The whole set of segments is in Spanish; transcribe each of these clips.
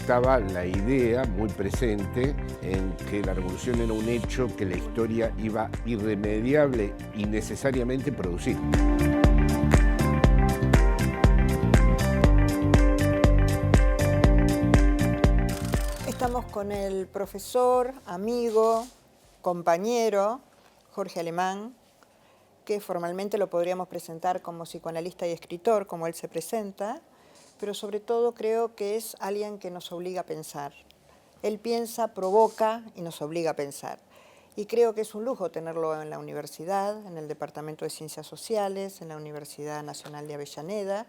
estaba la idea muy presente en que la revolución era un hecho que la historia iba irremediable y necesariamente producir. Estamos con el profesor, amigo, compañero, Jorge Alemán, que formalmente lo podríamos presentar como psicoanalista y escritor, como él se presenta, pero sobre todo creo que es alguien que nos obliga a pensar. Él piensa, provoca y nos obliga a pensar. Y creo que es un lujo tenerlo en la universidad, en el Departamento de Ciencias Sociales, en la Universidad Nacional de Avellaneda.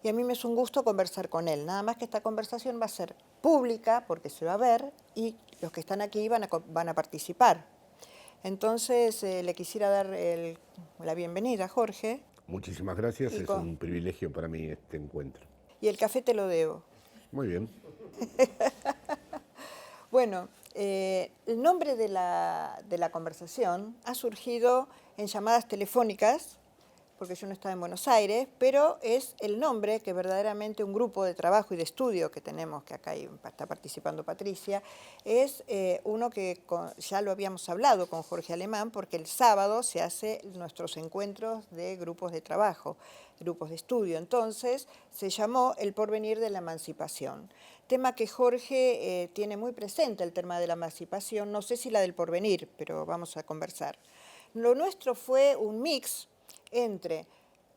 Y a mí me es un gusto conversar con él. Nada más que esta conversación va a ser pública, porque se va a ver, y los que están aquí van a participar. Entonces, le quisiera dar la bienvenida, Jorge. Muchísimas gracias, es un privilegio para mí este encuentro. Y el café te lo debo. Muy bien. Bueno, el nombre de la conversación ha surgido en llamadas telefónicas, porque yo no estaba en Buenos Aires, pero es el nombre que verdaderamente un grupo de trabajo y de estudio que tenemos, que acá está participando Patricia, es uno que ya lo habíamos hablado con Jorge Alemán, porque el sábado se hacen nuestros encuentros de grupos de trabajo, grupos de estudio. Entonces se llamó El porvenir de la emancipación. Tema que Jorge tiene muy presente, el tema de la emancipación, no sé si la del porvenir, pero vamos a conversar. Lo nuestro fue un mix entre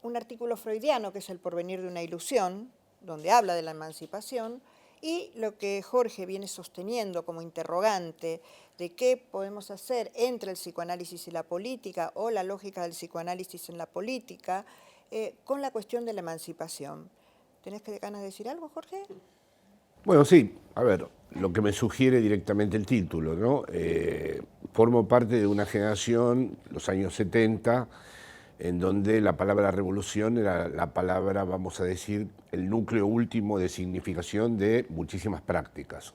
un artículo freudiano, que es El porvenir de una ilusión, donde habla de la emancipación, y lo que Jorge viene sosteniendo como interrogante de qué podemos hacer entre el psicoanálisis y la política, o la lógica del psicoanálisis en la política, con la cuestión de la emancipación. ¿Tenés ganas de decir algo, Jorge? Bueno, sí, a ver, lo que me sugiere directamente el título, ¿no? Formo parte de una generación, los años 70, en donde la palabra revolución era la palabra, vamos a decir, el núcleo último de significación de muchísimas prácticas.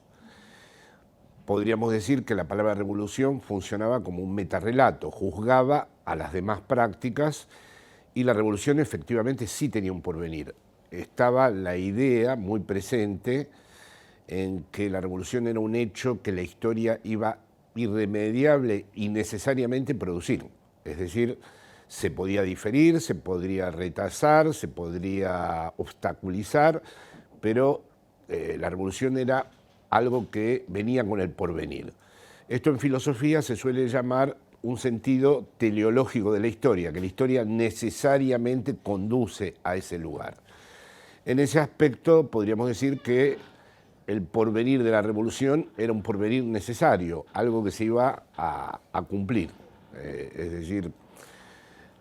Podríamos decir que la palabra revolución funcionaba como un metarrelato, juzgaba a las demás prácticas, y la revolución efectivamente sí tenía un porvenir. Estaba la idea muy presente en que la revolución era un hecho que la historia iba irremediable y necesariamente producir. Es decir, se podía diferir, se podría retrasar, se podría obstaculizar, pero la revolución era algo que venía con el porvenir. Esto en filosofía se suele llamar un sentido teleológico de la historia, que la historia necesariamente conduce a ese lugar. En ese aspecto podríamos decir que el porvenir de la revolución era un porvenir necesario, algo que se iba a cumplir. Es decir,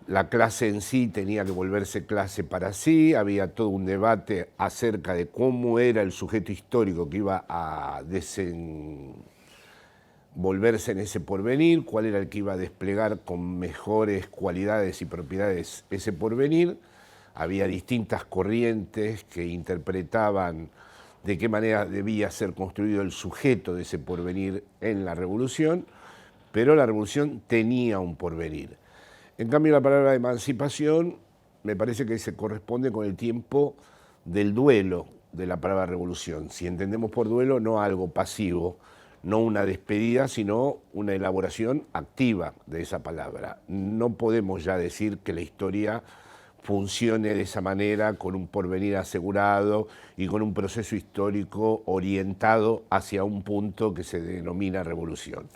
la clase en sí tenía que volverse clase para sí, había todo un debate acerca de cómo era el sujeto histórico que iba a desenvolverse en ese porvenir, cuál era el que iba a desplegar con mejores cualidades y propiedades ese porvenir. Había distintas corrientes que interpretaban de qué manera debía ser construido el sujeto de ese porvenir en la revolución, pero la revolución tenía un porvenir. En cambio, la palabra emancipación me parece que se corresponde con el tiempo del duelo de la palabra revolución. Si entendemos por duelo no algo pasivo, no una despedida, sino una elaboración activa de esa palabra. No podemos ya decir que la historia funcione de esa manera, con un porvenir asegurado y con un proceso histórico orientado hacia un punto que se denomina revolución.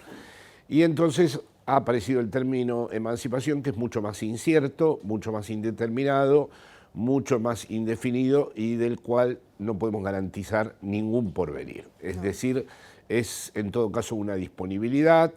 Y entonces ha aparecido el término emancipación, que es mucho más incierto, mucho más indeterminado, mucho más indefinido y del cual no podemos garantizar ningún porvenir. Es decir, es en todo caso una disponibilidad,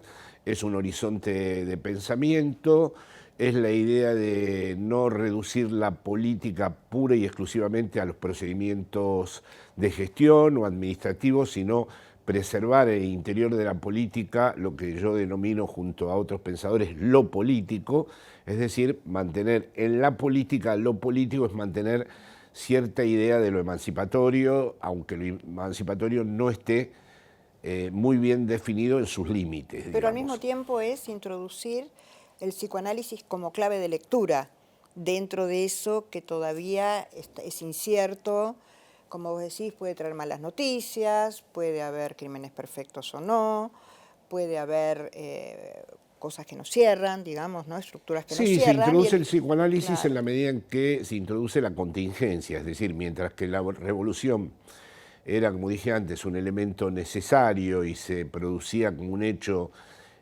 es un horizonte de pensamiento, es la idea de no reducir la política pura y exclusivamente a los procedimientos de gestión o administrativos, sino preservar el interior de la política lo que yo denomino junto a otros pensadores lo político, es decir, mantener en la política lo político es mantener cierta idea de lo emancipatorio, aunque lo emancipatorio no esté muy bien definido en sus límites. Pero digamos. al mismo tiempo es introducir el psicoanálisis como clave de lectura dentro de eso que todavía es incierto, como vos decís, puede traer malas noticias, puede haber crímenes perfectos o no, puede haber cosas que no cierran, digamos, ¿no? Estructuras que no Sí, se cierran. introduce el psicoanálisis en Claro. la medida en que se introduce la contingencia, es decir, mientras que la revolución era, como dije antes, un elemento necesario y se producía como un hecho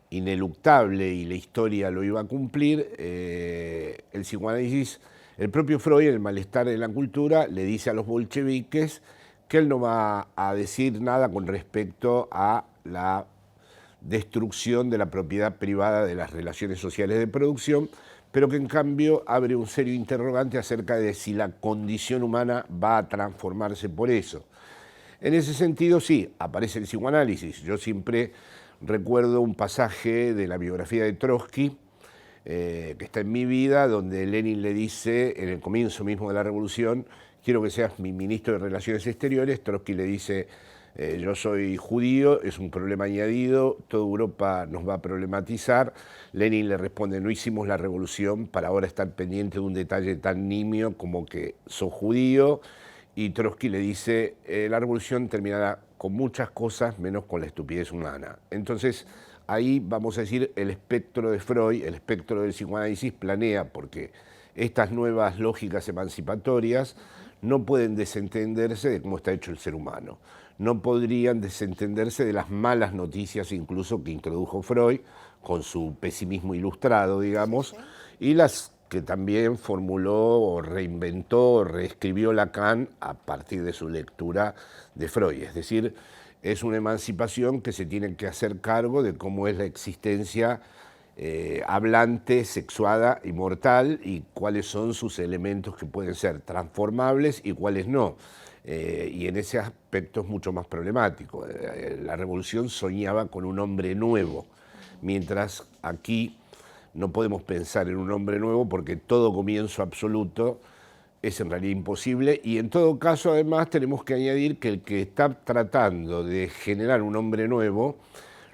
ineluctable y la historia lo iba a cumplir, el psicoanálisis, el propio Freud, en el malestar de la cultura, le dice a los bolcheviques que él no va a decir nada con respecto a la destrucción de la propiedad privada de las relaciones sociales de producción, pero que en cambio abre un serio interrogante acerca de si la condición humana va a transformarse por eso. En ese sentido, sí, aparece el psicoanálisis. Yo siempre recuerdo un pasaje de la biografía de Trotsky, que está en mi vida, donde Lenin le dice, en el comienzo mismo de la revolución, quiero que seas mi ministro de Relaciones Exteriores. Trotsky le dice, yo soy judío, es un problema añadido, toda Europa nos va a problematizar. Lenin le responde, no hicimos la revolución para ahora estar pendiente de un detalle tan nimio como que sos judío. Y Trotsky le dice, la revolución terminará con muchas cosas menos con la estupidez humana. Entonces, ahí vamos a decir, el espectro de Freud, el espectro del psicoanálisis planea, porque estas nuevas lógicas emancipatorias no pueden desentenderse de cómo está hecho el ser humano. No podrían desentenderse de las malas noticias incluso que introdujo Freud, con su pesimismo ilustrado, digamos, Sí, sí. y las que también formuló o reinventó o reescribió Lacan a partir de su lectura de Freud. Es decir, es una emancipación que se tiene que hacer cargo de cómo es la existencia hablante, sexuada y mortal, y cuáles son sus elementos que pueden ser transformables y cuáles no. Y en ese aspecto es mucho más problemático. La revolución soñaba con un hombre nuevo, mientras aquí no podemos pensar en un hombre nuevo porque todo comienzo absoluto es en realidad imposible, y en todo caso además tenemos que añadir que el que está tratando de generar un hombre nuevo,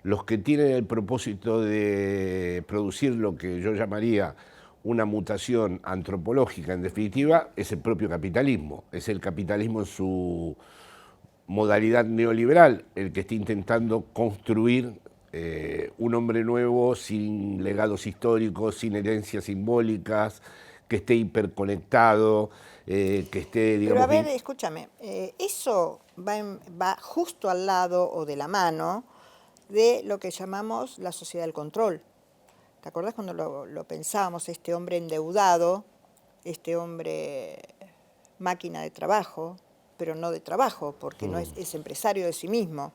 los que tienen el propósito de producir lo que yo llamaría una mutación antropológica, en definitiva, es el propio capitalismo. Es el capitalismo en su modalidad neoliberal el que está intentando construir un hombre nuevo sin legados históricos, sin herencias simbólicas, que esté hiperconectado, que esté, Pero a digamos, ver, escúchame, eso va justo al lado o de la mano de lo que llamamos la sociedad del control. ¿Te acordás cuando lo pensábamos, este hombre endeudado, este hombre máquina de trabajo, pero no de trabajo, porque no es empresario de sí mismo?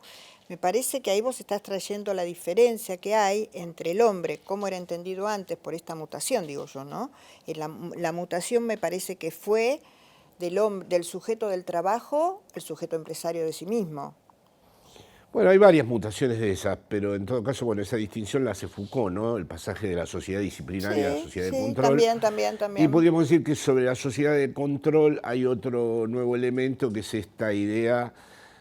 Me parece que ahí vos estás trayendo la diferencia que hay entre el hombre, como era entendido antes por esta mutación, digo yo, ¿no? La mutación me parece que fue del sujeto del trabajo, el sujeto empresario de sí mismo. bueno, hay varias mutaciones de esas, pero en todo caso, bueno, esa distinción la hace Foucault, ¿no? El pasaje de la sociedad disciplinaria a la Sí, sociedad de sí, control. Y también. podríamos decir que sobre la sociedad de control hay otro nuevo elemento, que es esta idea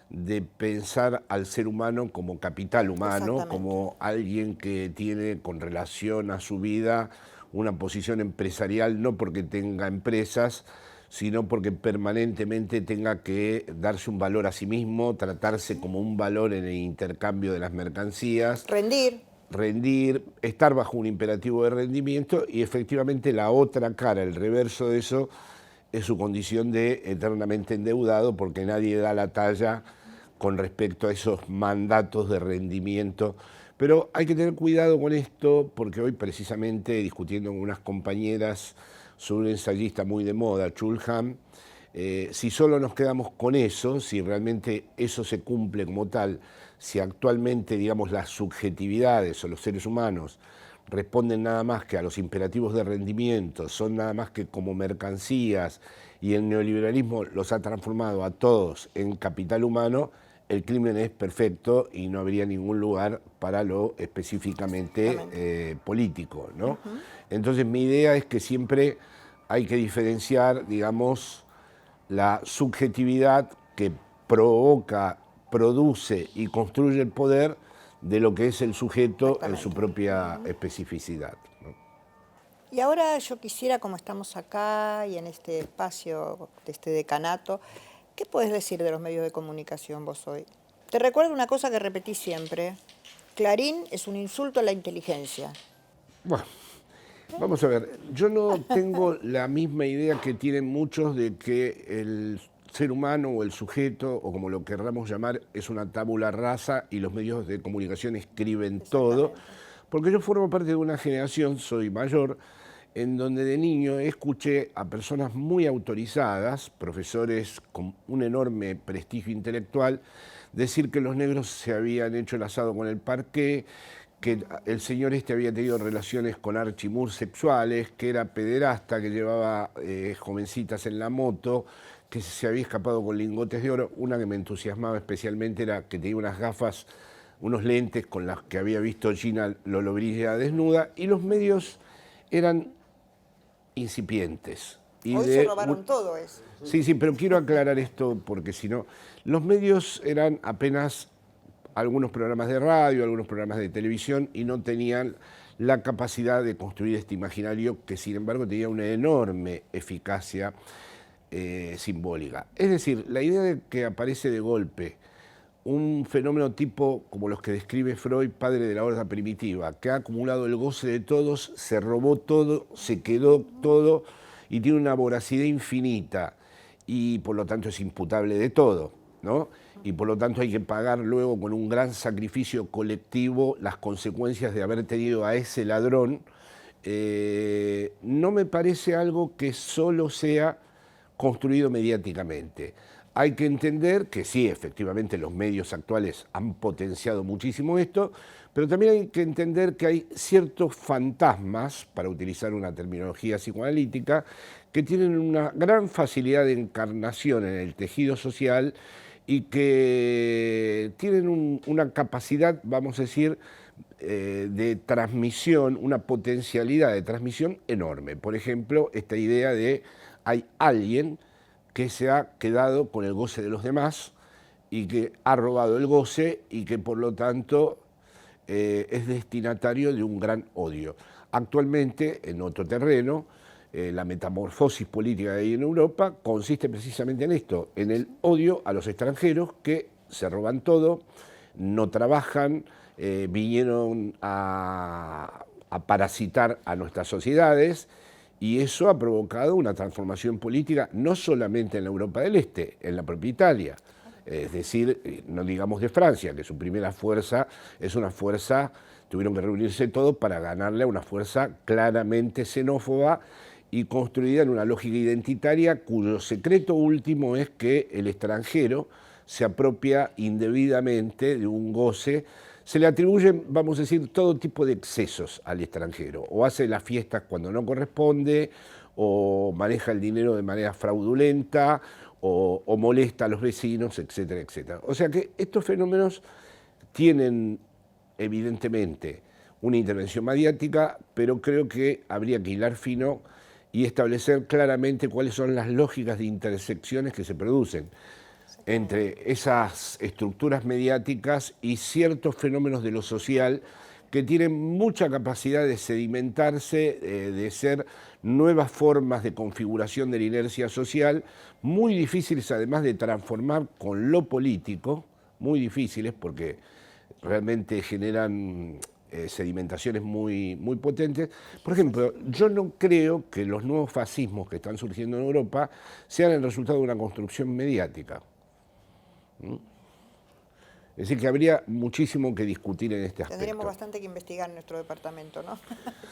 de pensar al ser humano como capital humano, Exactamente. como alguien que tiene con relación a su vida una posición empresarial, no porque tenga empresas, sino porque permanentemente tenga que darse un valor a sí mismo, tratarse como un valor en el intercambio de las mercancías, Rendir. rendir, estar bajo un imperativo de rendimiento, y efectivamente la otra cara, el reverso de eso, es su condición de eternamente endeudado, porque nadie da la talla con respecto a esos mandatos de rendimiento. Pero hay que tener cuidado con esto, porque hoy precisamente discutiendo con unas compañeras sobre un ensayista muy de moda, Chulhan, si solo nos quedamos con eso, si realmente eso se cumple como tal, si actualmente, digamos, las subjetividades o los seres humanos responden nada más que a los imperativos de rendimiento, son nada más que como mercancías, y el neoliberalismo los ha transformado a todos en capital humano, el crimen es perfecto y no habría ningún lugar para lo específicamente político, ¿no? Entonces mi idea es que siempre hay que diferenciar, digamos, la subjetividad que provoca, produce y construye el poder de lo que es el sujeto en su Exactamente. propia especificidad, ¿no? Y ahora yo quisiera, como estamos acá y en este espacio de este decanato, ¿Qué puedes decir de los medios de comunicación vos hoy? Te recuerdo una cosa que repetí siempre. Clarín es un insulto a la inteligencia. Bueno, vamos a ver, yo no tengo la misma idea que tienen muchos de que el ser humano o el sujeto, o como lo querramos llamar, es una tabula rasa y los medios de comunicación escriben todo, porque yo formo parte de una generación, soy mayor, en donde de niño escuché a personas muy autorizadas, profesores con un enorme prestigio intelectual, decir que los negros se habían hecho el asado con el parqué, que el señor este había tenido relaciones con Archie Moore sexuales, que era pederasta, que llevaba jovencitas en la moto, que se había escapado con lingotes de oro. Una que me entusiasmaba especialmente era que tenía unas gafas, unos lentes con las que había visto Gina Lollobrigida desnuda, y los medios eran incipientes. Y Hoy se robaron todo eso. Sí, sí, pero quiero aclarar esto porque si no, los medios eran apenas algunos programas de radio, algunos programas de televisión y no tenían la capacidad de construir este imaginario que sin embargo tenía una enorme eficacia simbólica. Es decir, la idea de que aparece de golpe un fenómeno tipo como los que describe Freud, padre de la horda primitiva, que ha acumulado el goce de todos, se robó todo, se quedó todo y tiene una voracidad infinita y por lo tanto es imputable de todo, ¿no? Y por lo tanto hay que pagar luego con un gran sacrificio colectivo las consecuencias de haber tenido a ese ladrón. No me parece algo que solo sea construido mediáticamente. Hay que entender que sí, efectivamente los medios actuales han potenciado muchísimo esto, pero también hay que entender que hay ciertos fantasmas, para utilizar una terminología psicoanalítica, que tienen una gran facilidad de encarnación en el tejido social y que tienen una capacidad, vamos a decir, de transmisión, una potencialidad de transmisión enorme. Por ejemplo, esta idea de hay alguien que se ha quedado con el goce de los demás y que ha robado el goce y que por lo tanto es destinatario de un gran odio. Actualmente, en otro terreno, la metamorfosis política que hay en Europa consiste precisamente en esto, en el odio a los extranjeros que se roban todo, no trabajan, vinieron a parasitar a nuestras sociedades, y eso ha provocado una transformación política no solamente en la Europa del Este, en la propia Italia. Es decir, no digamos de Francia, que su primera fuerza es una fuerza, tuvieron que reunirse todos para ganarle a una fuerza claramente xenófoba y construida en una lógica identitaria cuyo secreto último es que el extranjero se apropia indebidamente de un goce. Se le atribuyen, vamos a decir, todo tipo de excesos al extranjero, o hace las fiestas cuando no corresponde, o maneja el dinero de manera fraudulenta, o molesta a los vecinos, etcétera, etcétera. O sea que estos fenómenos tienen evidentemente una intervención mediática, pero creo que habría que hilar fino y establecer claramente cuáles son las lógicas de intersecciones que se producen entre esas estructuras mediáticas y ciertos fenómenos de lo social que tienen mucha capacidad de sedimentarse, de ser nuevas formas de configuración de la inercia social, muy difíciles además de transformar con lo político, muy difíciles porque realmente generan sedimentaciones muy potentes. Por ejemplo, yo no creo que los nuevos fascismos que están surgiendo en Europa sean el resultado de una construcción mediática. Es decir, que habría muchísimo que discutir en este aspecto. Tendríamos bastante que investigar en nuestro departamento, ¿no?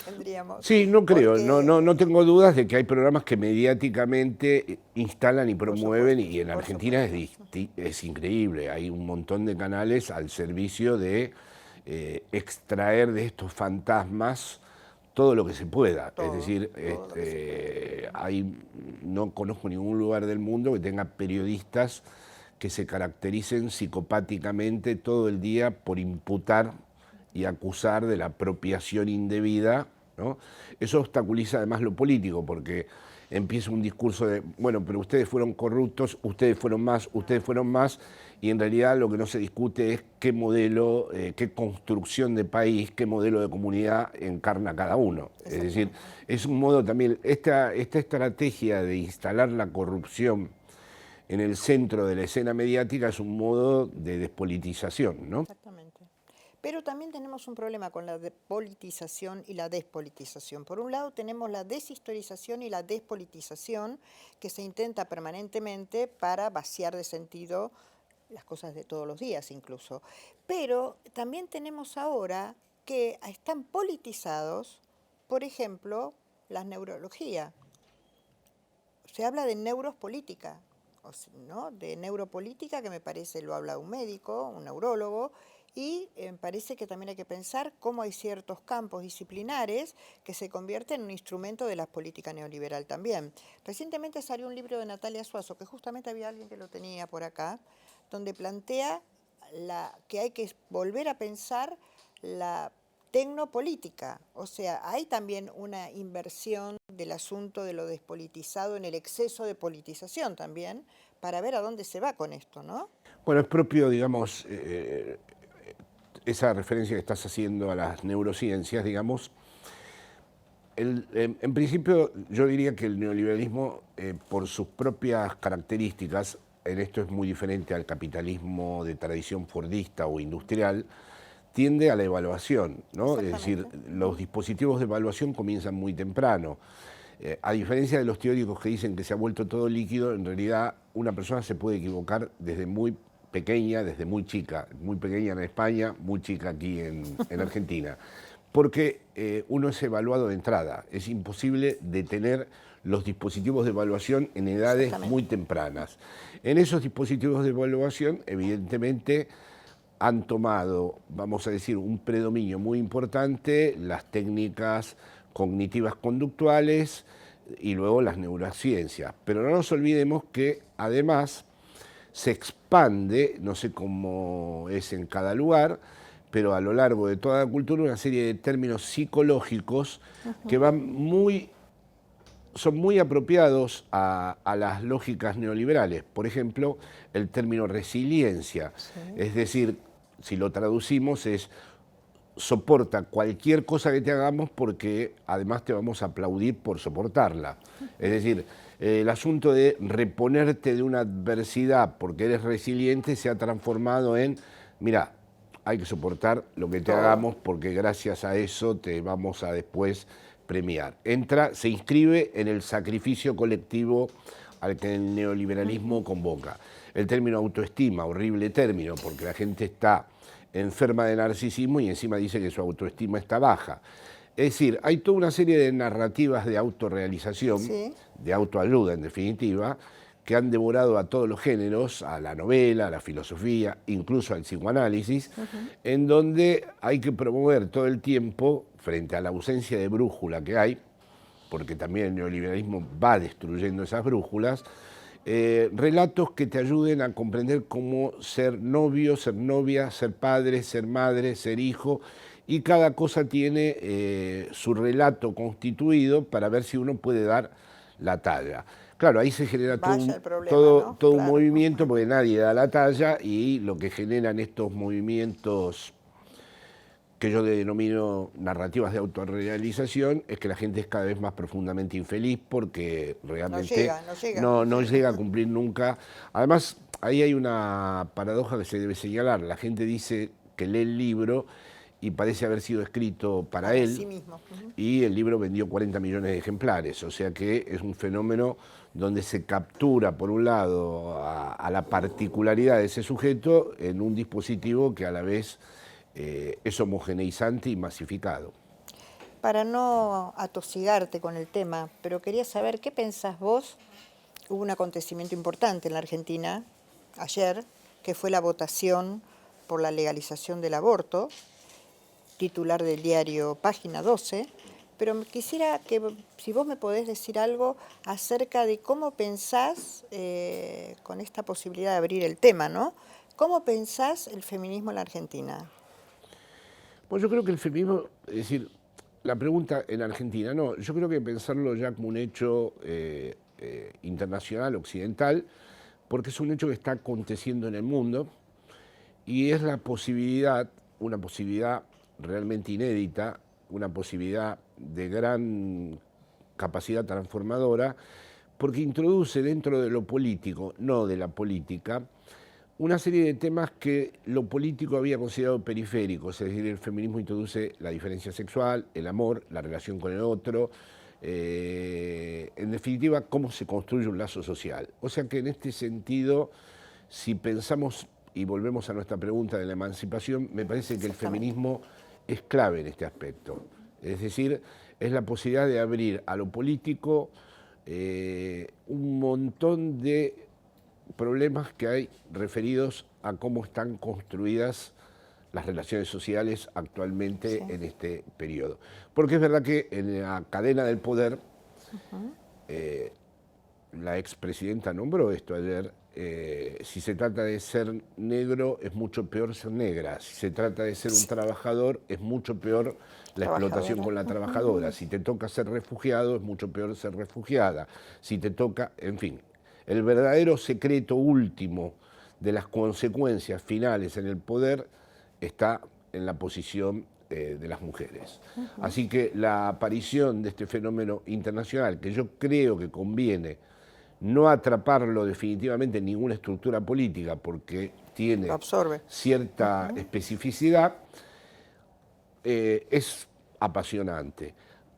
Tendríamos. Sí, no creo, Porque... no tengo dudas de que hay programas que mediáticamente instalan y promueven, y en Argentina es increíble, hay un montón de canales al servicio de extraer de estos fantasmas todo lo que se pueda. Es decir, no conozco ningún lugar del mundo que tenga periodistas que se caractericen psicopáticamente todo el día por imputar y acusar de la apropiación indebida, ¿no? Eso obstaculiza además lo político, porque empieza un discurso de, bueno, pero ustedes fueron corruptos, ustedes fueron más, y en realidad lo que no se discute es qué modelo, qué construcción de país, qué modelo de comunidad encarna cada uno. Es decir, es un modo también, esta estrategia de instalar la corrupción en el centro de la escena mediática es un modo de despolitización, ¿no? Exactamente. Pero también tenemos un problema con la politización y la despolitización. Por un lado tenemos la deshistorización y la despolitización que se intenta permanentemente para vaciar de sentido las cosas de todos los días incluso. Pero también tenemos ahora que están politizados, por ejemplo, la neurología. Se habla de neuropolítica, ¿no? De neuropolítica, que me parece lo habla un médico, un neurólogo, y me parece que también hay que pensar cómo hay ciertos campos disciplinares que se convierten en un instrumento de la política neoliberal también. Recientemente salió un libro de Natalia Suazo, que justamente había alguien que lo tenía por acá, donde plantea que hay que volver a pensar la tecnopolítica, o sea, hay también una inversión del asunto de lo despolitizado en el exceso de politización también, para ver a dónde se va con esto, ¿no? Bueno, es propio, digamos, esa referencia que estás haciendo a las neurociencias, digamos. En principio, yo diría que el neoliberalismo, por sus propias características, en esto es muy diferente al capitalismo de tradición fordista o industrial, tiende a la evaluación, ¿no? Es decir, los dispositivos de evaluación comienzan muy temprano. A diferencia de los teóricos que dicen que se ha vuelto todo líquido, en realidad una persona se puede equivocar desde muy pequeña, desde muy chica, muy pequeña en España, muy chica aquí en Argentina, porque uno es evaluado de entrada. Es imposible detener los dispositivos de evaluación en edades muy tempranas. En esos dispositivos de evaluación, evidentemente, han tomado, vamos a decir, un predominio muy importante las técnicas cognitivas conductuales y luego las neurociencias. Pero no nos olvidemos que además se expande, no sé cómo es en cada lugar, pero a lo largo de toda la cultura una serie de términos psicológicos que son muy apropiados a las lógicas neoliberales. Por ejemplo, el término resiliencia, es decir, si lo traducimos es soporta cualquier cosa que te hagamos porque además te vamos a aplaudir por soportarla. Es decir, el asunto de reponerte de una adversidad porque eres resiliente se ha transformado en, mira, hay que soportar lo que te hagamos porque gracias a eso te vamos a después premiar. Se inscribe en el sacrificio colectivo al que el neoliberalismo convoca. El término autoestima, horrible término, porque la gente está enferma de narcisismo y encima dice que su autoestima está baja. Es decir, hay toda una serie de narrativas de autorrealización, de autoayuda en definitiva, que han devorado a todos los géneros, a la novela, a la filosofía, incluso al psicoanálisis, en donde hay que promover todo el tiempo, frente a la ausencia de brújula que hay, porque también el neoliberalismo va destruyendo esas brújulas, relatos que te ayuden a comprender cómo ser novio, ser novia, ser padre, ser madre, ser hijo, y cada cosa tiene su relato constituido para ver si uno puede dar la talla. Claro, ahí se genera todo un movimiento porque nadie da la talla y lo que generan estos movimientos que yo denomino narrativas de autorrealización es que la gente es cada vez más profundamente infeliz porque realmente no llega a cumplir nunca. Además, ahí hay una paradoja que se debe señalar. La gente dice que lee el libro y parece haber sido escrito para él, sí mismo. Y el libro vendió 40 millones de ejemplares, o sea que es un fenómeno donde se captura, por un lado, a la particularidad de ese sujeto en un dispositivo que a la vez es homogeneizante y masificado. Para no atosigarte con el tema, pero quería saber qué pensás vos. Hubo un acontecimiento importante en la Argentina ayer, que fue la votación por la legalización del aborto, titular del diario Página 12, pero quisiera que si vos me podés decir algo acerca de cómo pensás, con esta posibilidad de abrir el tema, ¿no? ¿Cómo pensás el feminismo en la Argentina? Pues yo creo que el feminismo, es decir, la pregunta en Argentina, no, yo creo que pensarlo ya como un hecho internacional, occidental, porque es un hecho que está aconteciendo en el mundo y es la posibilidad, una posibilidad realmente inédita, una posibilidad de gran capacidad transformadora porque introduce dentro de lo político, no de la política, una serie de temas que lo político había considerado periféricos, es decir, el feminismo introduce la diferencia sexual, el amor, la relación con el otro, en definitiva, cómo se construye un lazo social. O sea que en este sentido, si pensamos y volvemos a nuestra pregunta de la emancipación, me parece que el feminismo es clave en este aspecto. Es decir, es la posibilidad de abrir a lo político un montón de problemas que hay referidos a cómo están construidas las relaciones sociales actualmente en este periodo. Porque es verdad que en la cadena del poder, la expresidenta nombró esto ayer, si se trata de ser negro es mucho peor ser negra, si se trata de ser un trabajador es mucho peor la explotación con la trabajadora, si te toca ser refugiado es mucho peor ser refugiada, si te toca, en fin, el verdadero secreto último de las consecuencias finales en el poder está en la posición de las mujeres. Así que la aparición de este fenómeno internacional, que yo creo que conviene no atraparlo definitivamente en ninguna estructura política porque tiene cierta especificidad, es apasionante.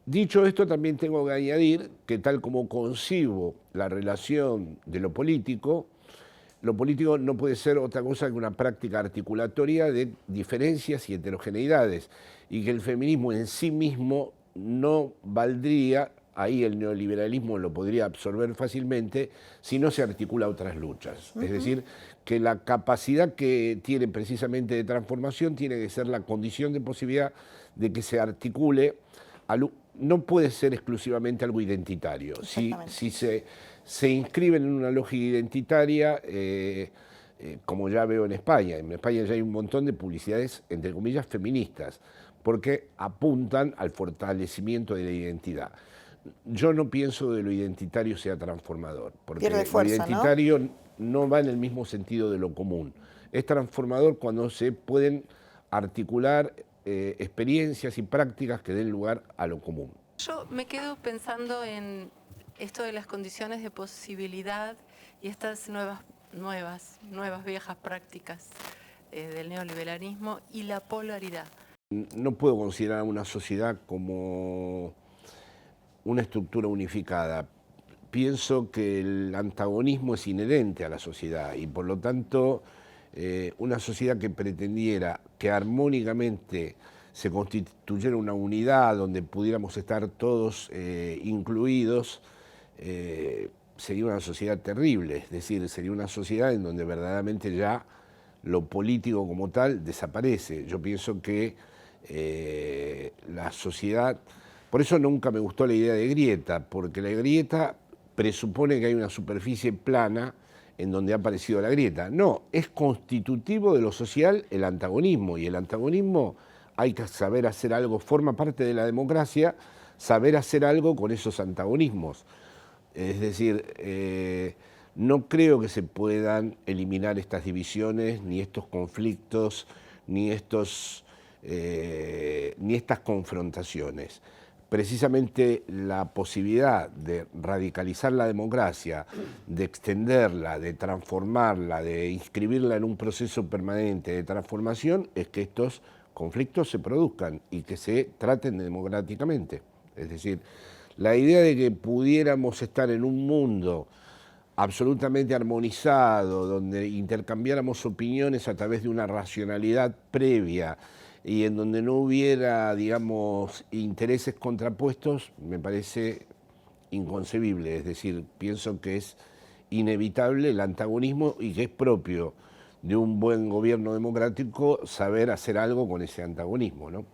Dicho esto, también tengo que añadir que tal como concibo la relación de lo político no puede ser otra cosa que una práctica articulatoria de diferencias y heterogeneidades, y que el feminismo en sí mismo no valdría, ahí el neoliberalismo lo podría absorber fácilmente, si no se articula otras luchas. Es decir, que la capacidad que tiene precisamente de transformación tiene que ser la condición de posibilidad de que se articule, no puede ser exclusivamente algo identitario. Si se inscriben en una lógica identitaria, como ya veo en España ya hay un montón de publicidades, entre comillas, feministas, porque apuntan al fortalecimiento de la identidad. Yo no pienso que lo identitario sea transformador, porque lo identitario ¿no? Va en el mismo sentido de lo común. Es transformador cuando se pueden articular experiencias y prácticas que den lugar a lo común. Yo me quedo pensando en esto de las condiciones de posibilidad y estas nuevas viejas prácticas del neoliberalismo y la polaridad. No puedo considerar una sociedad como una estructura unificada. Pienso que el antagonismo es inherente a la sociedad y por lo tanto una sociedad que pretendiera que armónicamente se constituyera una unidad donde pudiéramos estar todos incluidos, sería una sociedad terrible, es decir, sería una sociedad en donde verdaderamente ya lo político como tal desaparece. Yo pienso que la sociedad, por eso nunca me gustó la idea de grieta, porque la grieta presupone que hay una superficie plana en donde ha aparecido la grieta. No, es constitutivo de lo social el antagonismo, y el antagonismo hay que saber hacer algo, forma parte de la democracia, saber hacer algo con esos antagonismos. Es decir, no creo que se puedan eliminar estas divisiones, ni estos conflictos, ni estas confrontaciones. Precisamente la posibilidad de radicalizar la democracia, de extenderla, de transformarla, de inscribirla en un proceso permanente de transformación, es que estos conflictos se produzcan y que se traten democráticamente. Es decir, la idea de que pudiéramos estar en un mundo absolutamente armonizado, donde intercambiáramos opiniones a través de una racionalidad previa y en donde no hubiera, digamos, intereses contrapuestos, me parece inconcebible. Es decir, pienso que es inevitable el antagonismo y que es propio de un buen gobierno democrático saber hacer algo con ese antagonismo, ¿no?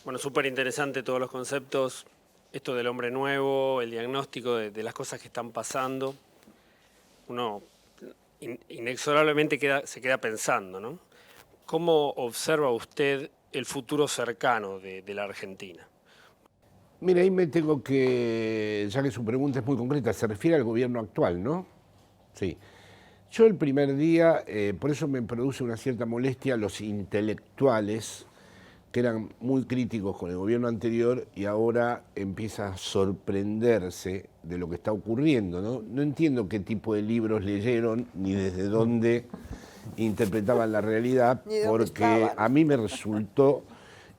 Bueno, súper interesante todos los conceptos, esto del hombre nuevo, el diagnóstico de las cosas que están pasando. Uno inexorablemente se queda pensando, ¿no? ¿Cómo observa usted el futuro cercano de la Argentina? Mira, ahí me tengo que, ya que su pregunta es muy concreta, se refiere al gobierno actual, ¿no? Sí. Yo el primer día, por eso me produce una cierta molestia los intelectuales que eran muy críticos con el gobierno anterior y ahora empieza a sorprenderse de lo que está ocurriendo, ¿no? No entiendo qué tipo de libros leyeron ni desde dónde interpretaban la realidad, Ni dónde porque estaban. a mí me resultó,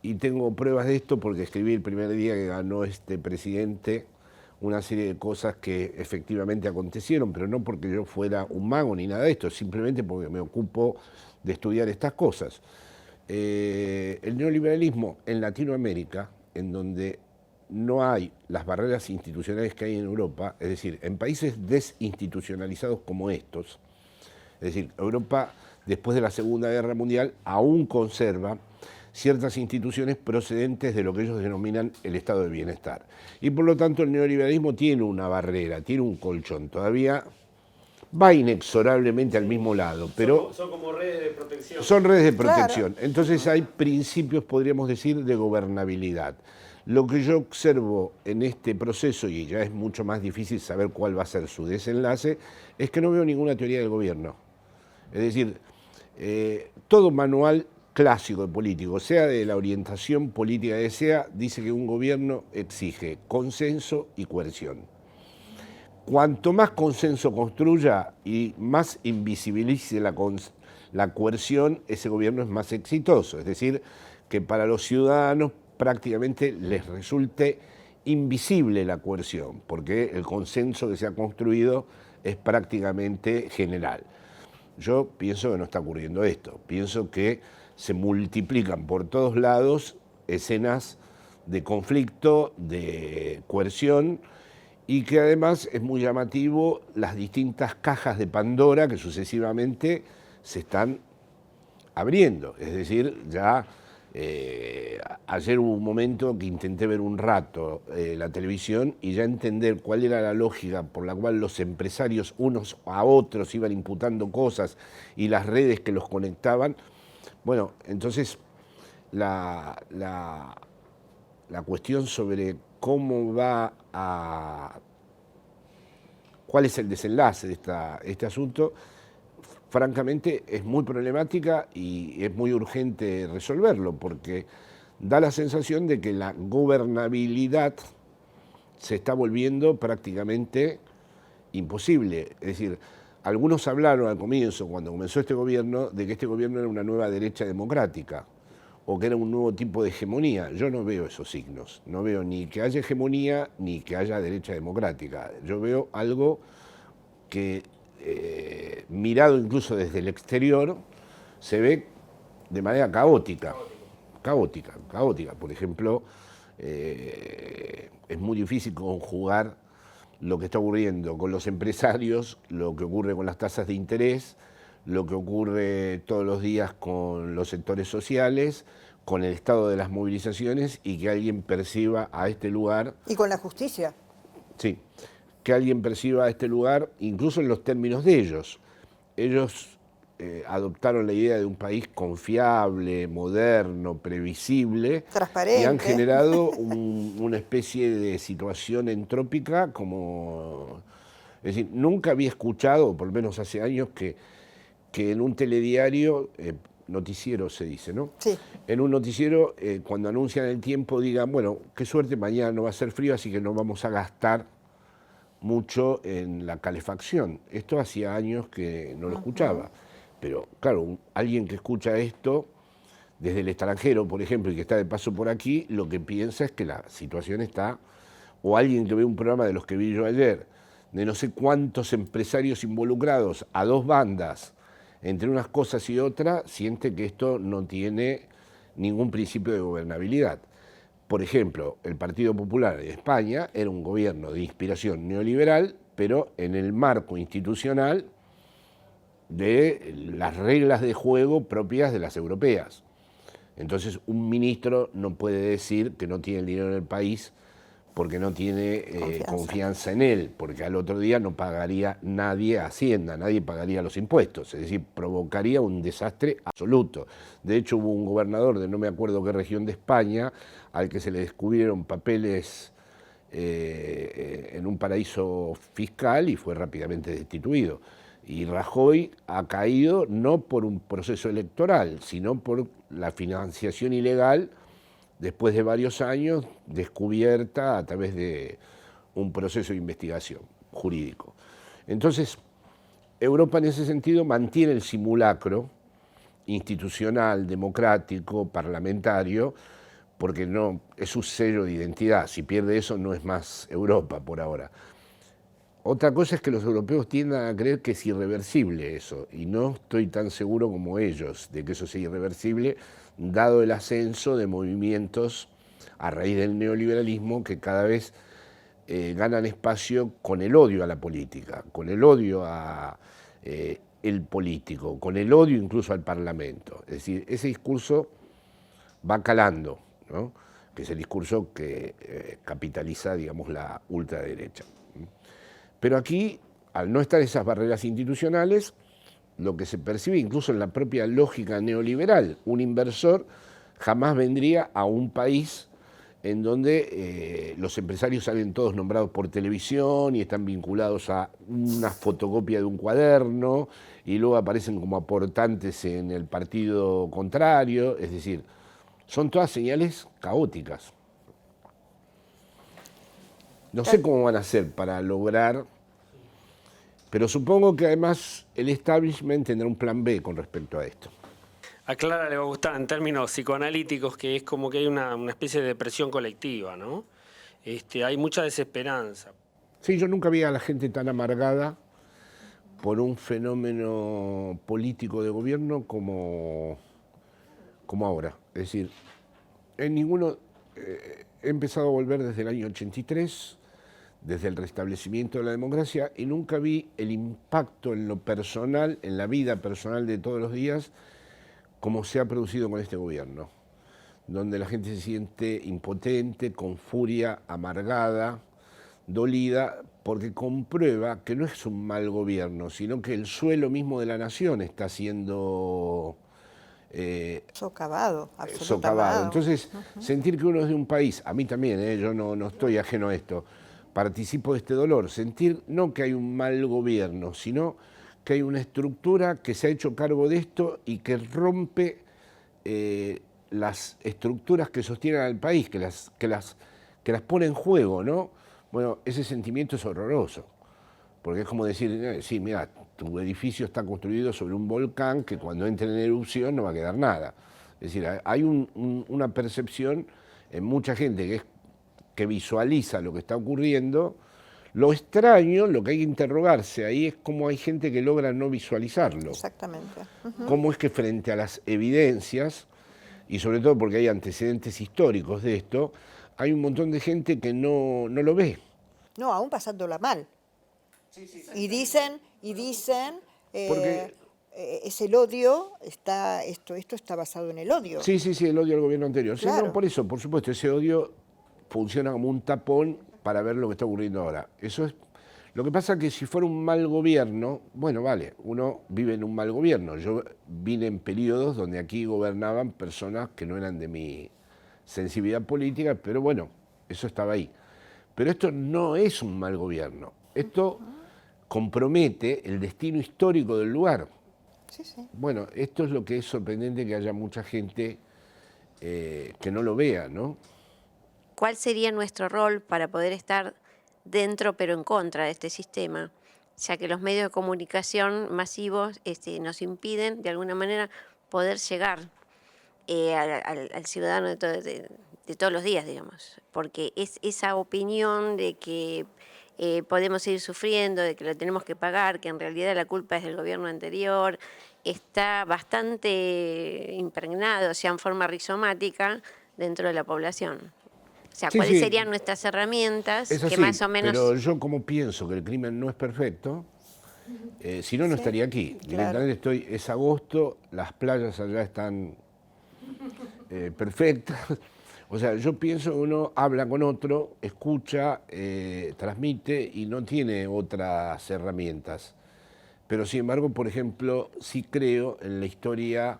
y tengo pruebas de esto porque escribí el primer día que ganó este presidente una serie de cosas que efectivamente acontecieron, pero no porque yo fuera un mago ni nada de esto, simplemente porque me ocupo de estudiar estas cosas. El neoliberalismo en Latinoamérica, en donde no hay las barreras institucionales que hay en Europa, es decir, en países desinstitucionalizados como estos, es decir, Europa después de la Segunda Guerra Mundial aún conserva ciertas instituciones procedentes de lo que ellos denominan el estado de bienestar. Y por lo tanto el neoliberalismo tiene una barrera, tiene un colchón, todavía va inexorablemente al mismo lado, pero Son como redes de protección. son redes de protección. Claro. Entonces hay principios, podríamos decir, de gobernabilidad. Lo que yo observo en este proceso, y ya es mucho más difícil saber cuál va a ser su desenlace, es que no veo ninguna teoría del gobierno. Es decir, todo manual clásico de político, sea de la orientación política que sea, dice que un gobierno exige consenso y coerción. Cuanto más consenso construya y más invisibilice la coerción, ese gobierno es más exitoso. Es decir, que para los ciudadanos prácticamente les resulte invisible la coerción, porque el consenso que se ha construido es prácticamente general. Yo pienso que no está ocurriendo esto. Pienso que se multiplican por todos lados escenas de conflicto, de coerción, y que además es muy llamativo las distintas cajas de Pandora que sucesivamente se están abriendo. Es decir, ya ayer hubo un momento que intenté ver un rato la televisión y ya entender cuál era la lógica por la cual los empresarios unos a otros iban imputando cosas y las redes que los conectaban. Bueno, entonces la cuestión sobre cómo va a... cuál es el desenlace de este asunto, francamente es muy problemática y es muy urgente resolverlo, porque da la sensación de que la gobernabilidad se está volviendo prácticamente imposible. Es decir, algunos hablaron al comienzo, cuando comenzó este gobierno, de que este gobierno era una nueva derecha democrática, o que era un nuevo tipo de hegemonía. Yo no veo esos signos, no veo ni que haya hegemonía ni que haya derecha democrática. Yo veo algo que, mirado incluso desde el exterior, se ve de manera caótica. Por ejemplo, es muy difícil conjugar lo que está ocurriendo con los empresarios, lo que ocurre con las tasas de interés, lo que ocurre todos los días con los sectores sociales, con el estado de las movilizaciones y que alguien perciba a este lugar... Y con la justicia. Sí, que alguien perciba a este lugar, incluso en los términos de ellos. Ellos adoptaron la idea de un país confiable, moderno, previsible, Transparente. y han generado una especie de situación entrópica como... Es decir, nunca había escuchado, por lo menos hace años, que en un telediario, noticiero se dice, ¿no? Sí. En un noticiero, cuando anuncian el tiempo, digan, bueno, qué suerte, mañana no va a ser frío, así que no vamos a gastar mucho en la calefacción. Esto hacía años que no lo escuchaba. Pero, claro, alguien que escucha esto desde el extranjero, por ejemplo, y que está de paso por aquí, lo que piensa es que la situación está... O alguien que ve un programa de los que vi yo ayer, de no sé cuántos empresarios involucrados a dos bandas, entre unas cosas y otras, siente que esto no tiene ningún principio de gobernabilidad. Por ejemplo, el Partido Popular de España era un gobierno de inspiración neoliberal, pero en el marco institucional de las reglas de juego propias de las europeas. Entonces, un ministro no puede decir que no tiene el dinero en el país porque no tiene confianza en él, porque al otro día no pagaría nadie Hacienda, nadie pagaría los impuestos, es decir, provocaría un desastre absoluto. De hecho, hubo un gobernador de no me acuerdo qué región de España al que se le descubrieron papeles en un paraíso fiscal y fue rápidamente destituido. Y Rajoy ha caído no por un proceso electoral, sino por la financiación ilegal después de varios años, descubierta a través de un proceso de investigación jurídico. Entonces, Europa en ese sentido mantiene el simulacro institucional, democrático, parlamentario, porque no es su sello de identidad. Si pierde eso, no es más Europa por ahora. Otra cosa es que los europeos tiendan a creer que es irreversible eso, y no estoy tan seguro como ellos de que eso sea irreversible, dado el ascenso de movimientos a raíz del neoliberalismo que cada vez ganan espacio con el odio a la política, con el odio a el político, con el odio incluso al Parlamento. Es decir, ese discurso va calando, ¿no? Que es el discurso que capitaliza, digamos, la ultraderecha. Pero aquí, al no estar esas barreras institucionales, lo que se percibe incluso en la propia lógica neoliberal, un inversor jamás vendría a un país en donde los empresarios salen todos nombrados por televisión y están vinculados a una fotocopia de un cuaderno y luego aparecen como aportantes en el partido contrario, es decir, son todas señales caóticas. No sé cómo van a hacer para lograr, pero supongo que además el establishment tendrá un plan B con respecto a esto. A Clara le va a gustar en términos psicoanalíticos que es como que hay una especie de depresión colectiva, ¿no? Hay mucha desesperanza. Sí, yo nunca vi a la gente tan amargada por un fenómeno político de gobierno como ahora. Es decir, en ninguno... he empezado a volver desde el año 83, desde el restablecimiento de la democracia, y nunca vi el impacto en lo personal, en la vida personal de todos los días, como se ha producido con este gobierno, donde la gente se siente impotente, con furia, amargada, dolida, porque comprueba que no es un mal gobierno, sino que el suelo mismo de la nación está siendo socavado, absolutamente. socavado. Entonces, sentir que uno es de un país, a mí también, yo no estoy ajeno a esto, participo de este dolor, sentir no que hay un mal gobierno, sino que hay una estructura que se ha hecho cargo de esto y que rompe las estructuras que sostienen al país, que las pone en juego, ¿no? Bueno, ese sentimiento es horroroso, porque es como decir, sí, mira, tu edificio está construido sobre un volcán que cuando entre en erupción no va a quedar nada. Es decir, hay una percepción en mucha gente que visualiza lo que está ocurriendo. Lo extraño, lo que hay que interrogarse ahí es cómo hay gente que logra no visualizarlo. Exactamente. Cómo es que frente a las evidencias, y sobre todo porque hay antecedentes históricos de esto, hay un montón de gente que no lo ve. No, aún pasándola mal. Y dicen, Porque- es el odio, esto está basado en el odio. Sí, el odio al gobierno anterior. Sí, Claro. no, por eso, por supuesto, ese odio funciona como un tapón para ver lo que está ocurriendo ahora. Eso es. Lo que pasa es que si fuera un mal gobierno, bueno, vale, uno vive en un mal gobierno. Yo vine en periodos donde aquí gobernaban personas que no eran de mi sensibilidad política, pero bueno, eso estaba ahí. Pero esto no es un mal gobierno. Esto compromete el destino histórico del lugar. Sí. Bueno, esto es lo que es sorprendente, que haya mucha gente que no lo vea, ¿no? ¿Cuál sería nuestro rol para poder estar dentro pero en contra de este sistema? Ya que los medios de comunicación masivos nos impiden de alguna manera poder llegar al ciudadano de todos los días, digamos, porque es esa opinión de que podemos seguir sufriendo, de que lo tenemos que pagar, que en realidad la culpa es del gobierno anterior, está bastante impregnado, o sea, en forma rizomática, dentro de la población. O sea, Sí, ¿cuáles sí. serían nuestras herramientas Es que así, más o menos... pero yo como pienso que el crimen no es perfecto, si no, no estaría aquí. Directamente es agosto, las playas allá están perfectas. O sea, yo pienso que uno habla con otro, escucha, transmite y no tiene otras herramientas. Pero sin embargo, por ejemplo, sí creo en la historia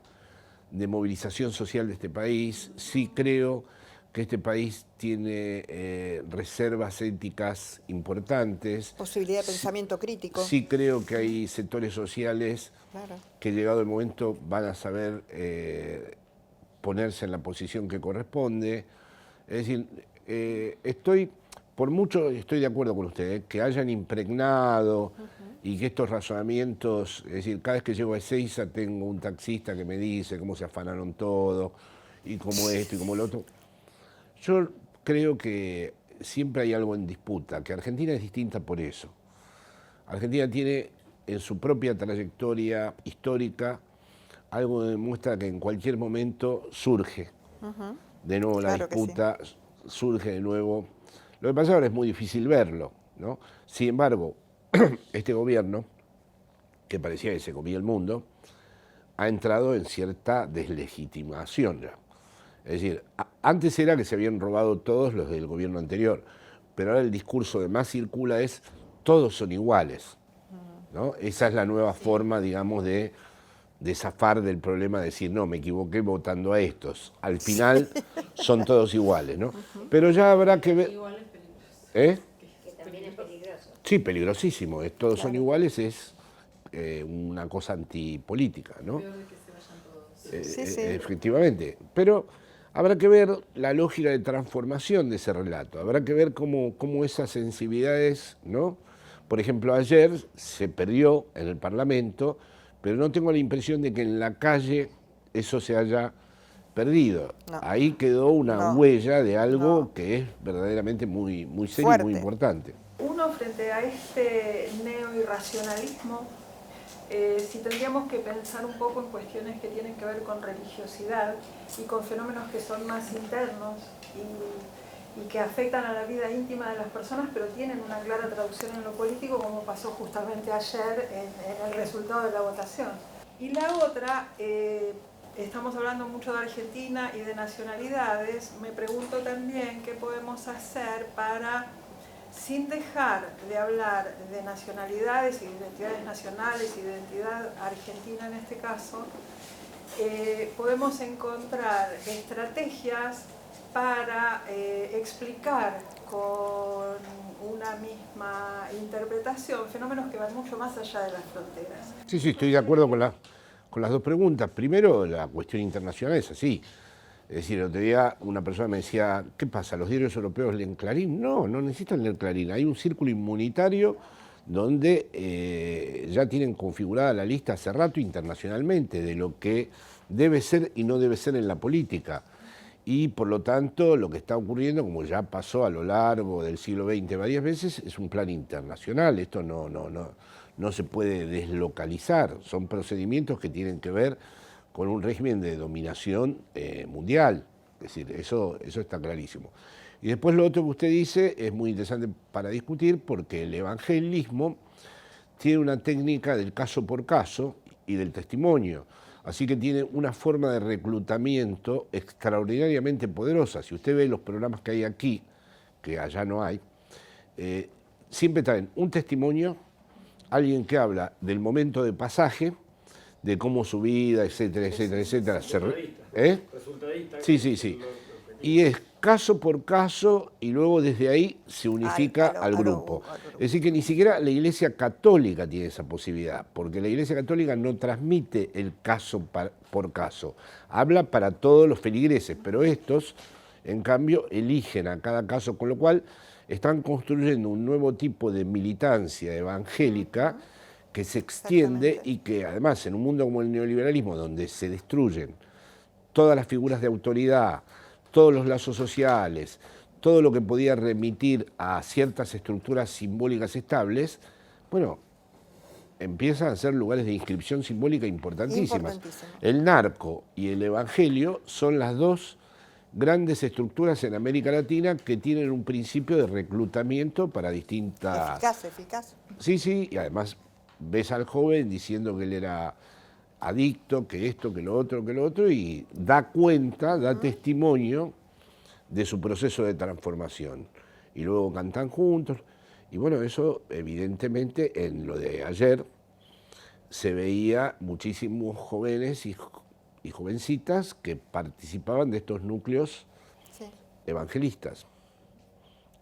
de movilización social de este país, sí creo que este país tiene reservas éticas importantes. Posibilidad de pensamiento crítico. Sí creo que hay sectores sociales Claro. que llegado el momento van a saber ponerse en la posición que corresponde. Es decir, estoy de acuerdo con ustedes, que hayan impregnado y que estos razonamientos, es decir, cada vez que llego a Ezeiza tengo un taxista que me dice cómo se afanaron todo y cómo esto y cómo lo otro. Yo creo que siempre hay algo en disputa, que Argentina es distinta por eso. Argentina tiene en su propia trayectoria histórica algo que demuestra que en cualquier momento surge de nuevo la disputa, surge de nuevo. Lo que pasa ahora es muy difícil verlo, ¿no? Sin embargo, este gobierno, que parecía que se comía el mundo, ha entrado en cierta deslegitimación ya. Es decir, antes era que se habían robado todos los del gobierno anterior, pero ahora el discurso que más circula es todos son iguales, ¿no? Esa es la nueva forma, digamos, de zafar del problema, de decir, no, me equivoqué votando a estos. Al final son todos iguales, ¿no? Pero ya habrá que ver... ¿Eh? Que también es peligroso. Sí, peligrosísimo. Todos son iguales es una cosa antipolítica, ¿no? Peor de que se vayan todos. Efectivamente. Pero habrá que ver la lógica de transformación de ese relato. Habrá que ver cómo esas sensibilidades, ¿no? Por ejemplo, ayer se perdió en el Parlamento, pero no tengo la impresión de que en la calle eso se haya perdido. No. Ahí quedó una huella de algo que es verdaderamente muy serio fuerte y muy importante. Uno, frente a este neoirracionalismo, si tendríamos que pensar un poco en cuestiones que tienen que ver con religiosidad y con fenómenos que son más internos y que afectan a la vida íntima de las personas, pero tienen una clara traducción en lo político, como pasó justamente ayer en el resultado de la votación. Y la otra, estamos hablando mucho de Argentina y de nacionalidades, me pregunto también qué podemos hacer para, sin dejar de hablar de nacionalidades y de identidades nacionales y de identidad argentina en este caso, podemos encontrar estrategias para explicar con una misma interpretación fenómenos que van mucho más allá de las fronteras. Sí, estoy de acuerdo con las dos preguntas. Primero, la cuestión internacional es así. Es decir, el otro día una persona me decía, ¿qué pasa? ¿Los diarios europeos leen Clarín? No necesitan leer Clarín. Hay un círculo inmunitario donde ya tienen configurada la lista hace rato internacionalmente de lo que debe ser y no debe ser en la política. Y por lo tanto, lo que está ocurriendo, como ya pasó a lo largo del siglo XX varias veces, es un plan internacional. Esto no se puede deslocalizar. Son procedimientos que tienen que ver con un régimen de dominación mundial. Es decir, eso está clarísimo. Y después lo otro que usted dice es muy interesante para discutir, porque el evangelismo tiene una técnica del caso por caso y del testimonio. Así que tiene una forma de reclutamiento extraordinariamente poderosa. Si usted ve los programas que hay aquí, que allá no hay, siempre traen un testimonio, alguien que habla del momento de pasaje, de cómo su vida, etcétera, etcétera, etcétera. Resultadista. Sí. Y es caso por caso y luego desde ahí se unifica al grupo. Es decir, que ni siquiera la Iglesia Católica tiene esa posibilidad, porque la Iglesia Católica no transmite el caso por caso. Habla para todos los feligreses, pero estos, en cambio, eligen a cada caso, con lo cual están construyendo un nuevo tipo de militancia evangélica que se extiende y que además en un mundo como el neoliberalismo, donde se destruyen todas las figuras de autoridad, todos los lazos sociales, todo lo que podía remitir a ciertas estructuras simbólicas estables, bueno, empiezan a ser lugares de inscripción simbólica importantísimas. El narco y el evangelio son las dos grandes estructuras en América Latina que tienen un principio de reclutamiento para distintas... Eficaz. Sí, y además ves al joven diciendo que él era adicto, que esto, que lo otro, y da cuenta, da testimonio de su proceso de transformación. Y luego cantan juntos. Y bueno, eso evidentemente en lo de ayer se veía muchísimos jóvenes y jovencitas que participaban de estos núcleos evangelistas,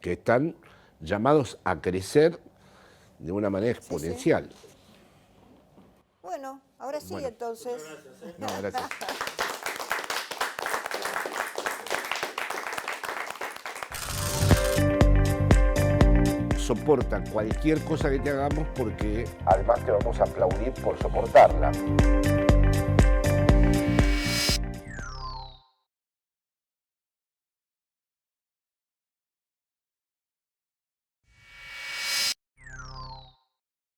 que están llamados a crecer de una manera exponencial. Bueno, ahora sí, entonces. No, gracias. soporta cualquier cosa que te hagamos porque además te vamos a aplaudir por soportarla.